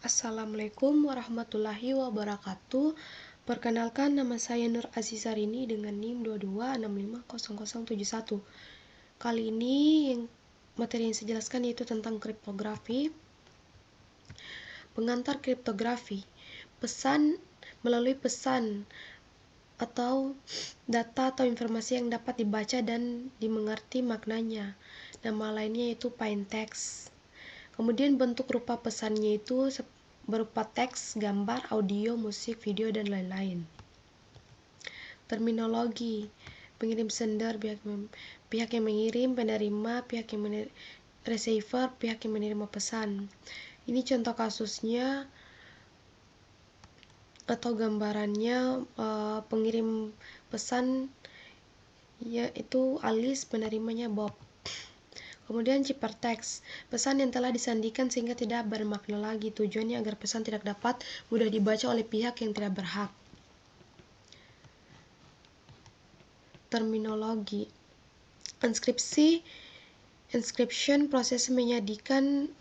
Assalamualaikum warahmatullahi wabarakatuh. Perkenalkan, nama saya Nur Azizarini dengan NIM 22650071. Kali ini materi yang saya jelaskan yaitu tentang kriptografi. Pengantar kriptografi. Pesan melalui pesan atau data atau informasi yang dapat dibaca dan dimengerti maknanya. Nama lainnya yaitu plaintext. Kemudian bentuk rupa pesannya itu berupa teks, gambar, audio, musik, video, dan lain-lain. Terminologi: pengirim sender, pihak yang mengirim, penerima, pihak yang receiver, pihak yang menerima pesan. Ini contoh kasusnya atau gambarannya. Pengirim pesan yaitu Alice, penerimanya Bob. Kemudian ciphertext, pesan yang telah disandikan sehingga tidak bermakna lagi. Tujuannya agar pesan tidak dapat mudah dibaca oleh pihak yang tidak berhak. Terminologi: encryption, proses menyandikan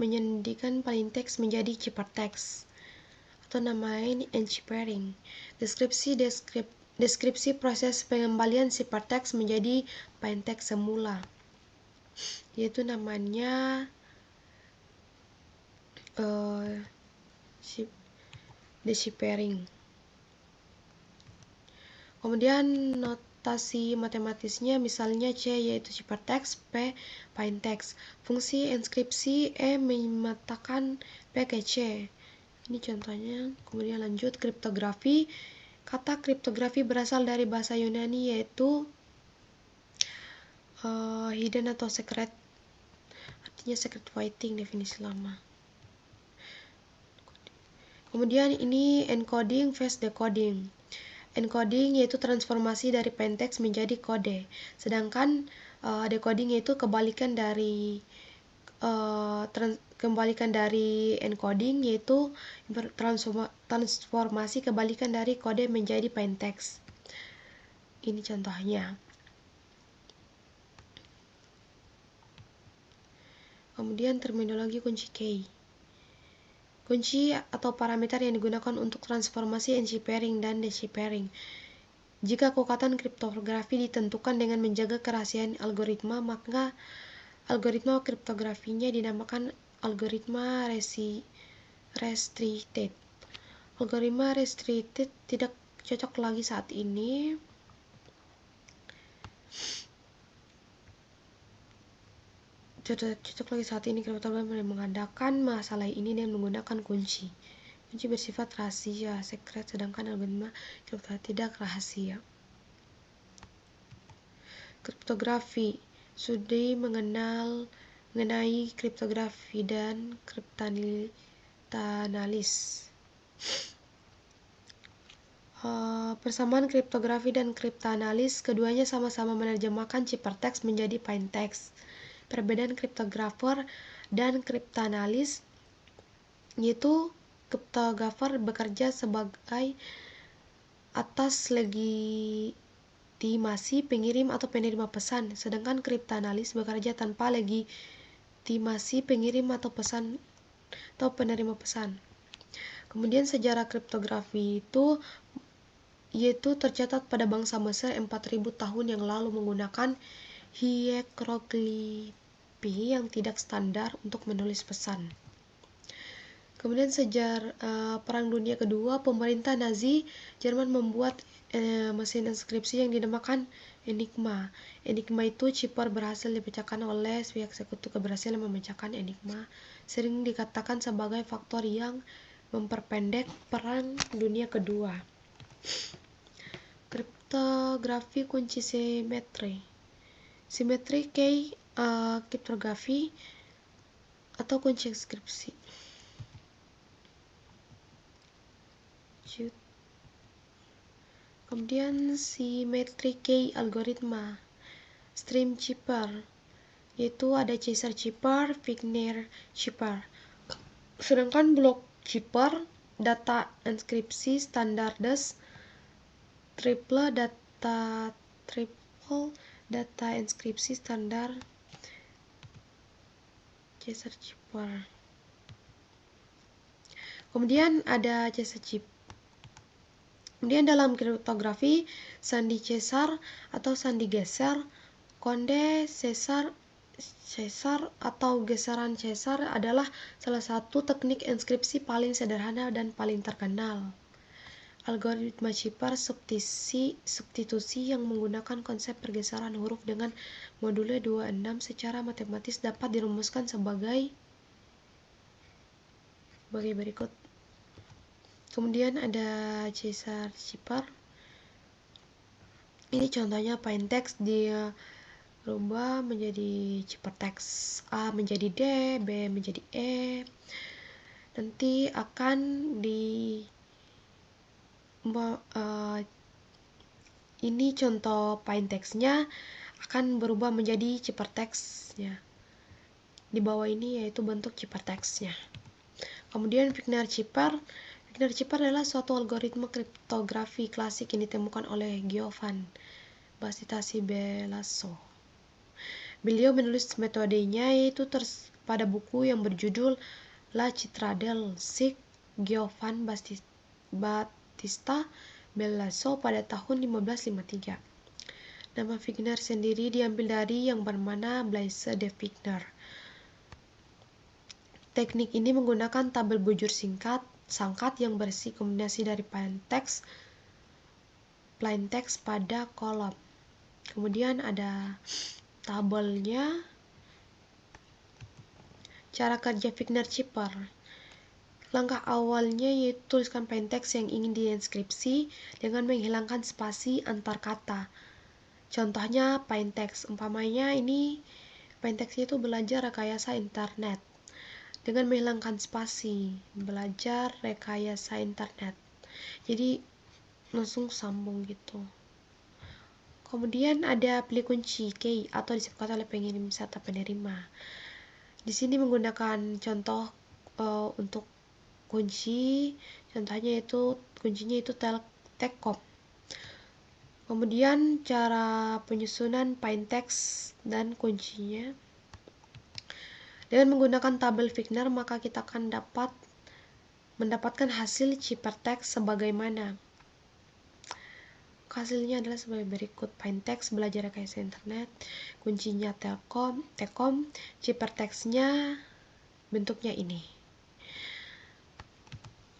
plaintext menjadi ciphertext atau namanya enchiffering. Deskripsi proses pengembalian ciphertext menjadi plaintext semula, yaitu namanya deciphering. Kemudian notasi matematisnya misalnya C yaitu ciphertext, P plaintext. Fungsi enskripsi, E memetakan P ke C. Ini contohnya. Kemudian lanjut kriptografi. Kata kriptografi berasal dari bahasa Yunani yaitu hidden atau secret, artinya secret writing, definisi lama. Kemudian ini encoding, phase decoding. Encoding yaitu transformasi dari plaintext menjadi kode, sedangkan decoding yaitu kebalikan dari encoding, yaitu transformasi kebalikan dari kode menjadi plaintext. Ini contohnya. Kemudian terminologi kunci key. Kunci atau parameter yang digunakan untuk transformasi enchiffering dan deciphering. Jika kekuatan kriptografi ditentukan dengan menjaga kerahasiaan algoritma, maka algoritma kriptografinya dinamakan algoritma restricted. Algoritma restricted tidak cocok lagi saat ini. Kriptografi mengadakan masalah ini dengan menggunakan kunci. Kunci bersifat rahasia, secret, sedangkan algoritma kriptografi tidak rahasia. Kriptografi. Studi mengenai kriptografi dan kriptanalis. Persamaan kriptografi dan kriptanalis, keduanya sama-sama menerjemahkan ciphertext menjadi plaintext. Perbedaan kriptografer dan kriptanalis yaitu kriptografer bekerja sebagai atas legitimasi pengirim atau penerima pesan, sedangkan kriptanalis bekerja tanpa legitimasi pengirim atau penerima pesan. Kemudian sejarah kriptografi yaitu tercatat pada bangsa Mesir 4000 tahun yang lalu menggunakan hieroglifi yang tidak standar untuk menulis pesan. Kemudian Perang Dunia Kedua, pemerintah Nazi Jerman membuat mesin enskripsi yang dinamakan Enigma. Enigma itu cipher berhasil dipecahkan oleh pihak sekutu. Keberhasilan memecahkan Enigma sering dikatakan sebagai faktor yang memperpendek Perang Dunia Kedua. Kriptografi kunci simetri key kriptografi atau kunci enkripsi. Kemudian symmetric key algoritma, stream cipher, yaitu ada chaser cipher, Wigner cipher. Sedangkan block cipher, data enkripsi standardes, triple data enkripsi standar, chaser cipher. Kemudian ada Caesar chip. Kemudian dalam kriptografi, sandi Caesar atau sandi geser, konde Caesar atau geseran Caesar adalah salah satu teknik inskripsi paling sederhana dan paling terkenal. Algoritma Shepard substitusi yang menggunakan konsep pergeseran huruf dengan module 26 secara matematis dapat dirumuskan sebagai berikut. Kemudian ada Caesar Shepard. Ini contohnya plaintext, dia berubah menjadi ciphertext, A menjadi D, B menjadi E. Nanti akan ini contoh plaintextnya akan berubah menjadi ciphertextnya. Di bawah ini yaitu bentuk ciphertextnya. Kemudian Wigner-Shepard adalah suatu algoritma kriptografi klasik yang ditemukan oleh Giovanni Battista Belaso. Beliau menulis metodenya yaitu pada buku yang berjudul La Citadelle Sic Giovanni Battista Belaso pada tahun 1553. Nama Wigner sendiri diambil dari yang bernama Blaise de Wigner. Teknik ini menggunakan tabel bujur sangkat yang berisi kombinasi dari plaintext pada kolom. Kemudian ada tabelnya. Cara kerja Wigner-Shepard. Langkah awalnya yaitu tuliskan plaintext yang ingin diinskripsi dengan menghilangkan spasi antar kata. Contohnya plaintext, umpamanya ini plaintext itu belajar rekayasa internet. Dengan menghilangkan spasi, belajar rekayasa internet. Jadi langsung sambung gitu. Kemudian ada pilih kunci key atau disebut oleh pengirim serta penerima. Di sini menggunakan contoh untuk kunci, contohnya itu kuncinya itu Telkom. Kemudian cara penyusunan plaintext dan kuncinya. Dengan menggunakan tabel Wigner, maka kita akan mendapatkan hasil ciphertext sebagaimana. Hasilnya adalah sebagai berikut. Plaintext belajar rekayasa internet, kuncinya Telkom, ciphertextnya bentuknya ini.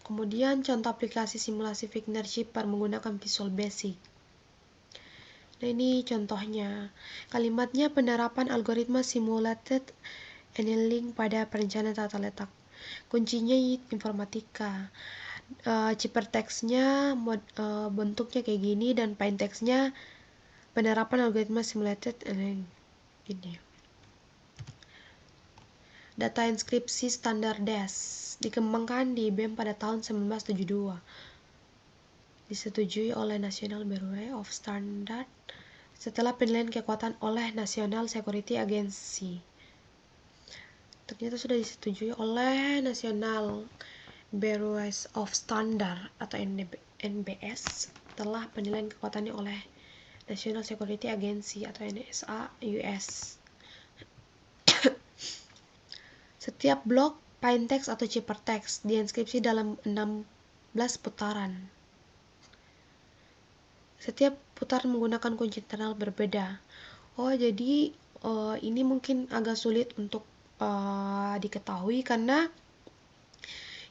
Kemudian contoh aplikasi simulasi Wigner-Shepard menggunakan Visual Basic. Nah, ini contohnya. Kalimatnya penerapan algoritma simulated annealing pada perencanaan tata letak. Kuncinya informatika. Ciphertextnya bentuknya kayak gini, dan plaintextnya penerapan algoritma simulated annealing ini. Data inskripsi standar DES dikembangkan di IBM pada tahun 1972. Disetujui oleh National Bureau of Standards setelah penilaian kekuatan oleh National Security Agency. Ternyata sudah disetujui oleh National Bureau of Standards atau NBS setelah penilaian kekuatannya oleh National Security Agency atau NSA US. Setiap blok plaintext atau ciphertext diinskripsi dalam 16 putaran. Setiap putaran menggunakan kunci internal berbeda. Jadi ini mungkin agak sulit untuk diketahui karena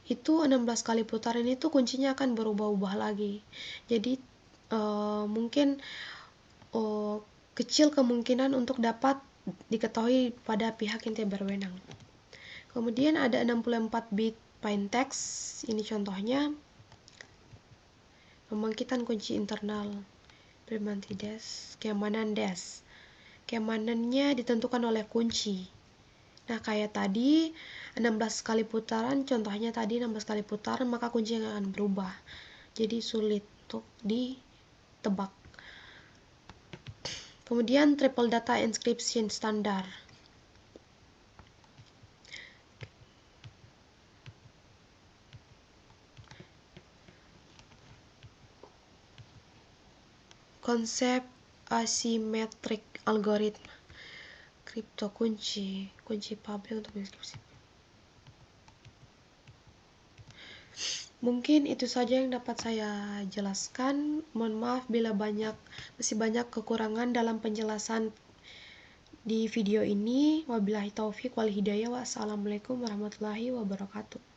itu 16 kali putaran itu kuncinya akan berubah-ubah lagi. Jadi mungkin kecil kemungkinan untuk dapat diketahui pada pihak yang tidak berwenang. Kemudian ada 64 bit plaintext. Ini contohnya. Pembangkitan kunci internal, primanti des, keamanan des. Keamanannya ditentukan oleh kunci. Nah, kayak tadi 16 kali putaran, contohnya tadi 16 kali putaran, maka kuncinya akan berubah. Jadi sulit untuk ditebak. Kemudian triple data encryption standar. Konsep asymmetric algorithm. Kripto kunci publik untuk inskripsi. Mungkin itu saja yang dapat saya jelaskan. Mohon maaf bila masih banyak kekurangan dalam penjelasan di video ini. Wabillahi taufik wal hidayah. Wassalamualaikum warahmatullahi wabarakatuh.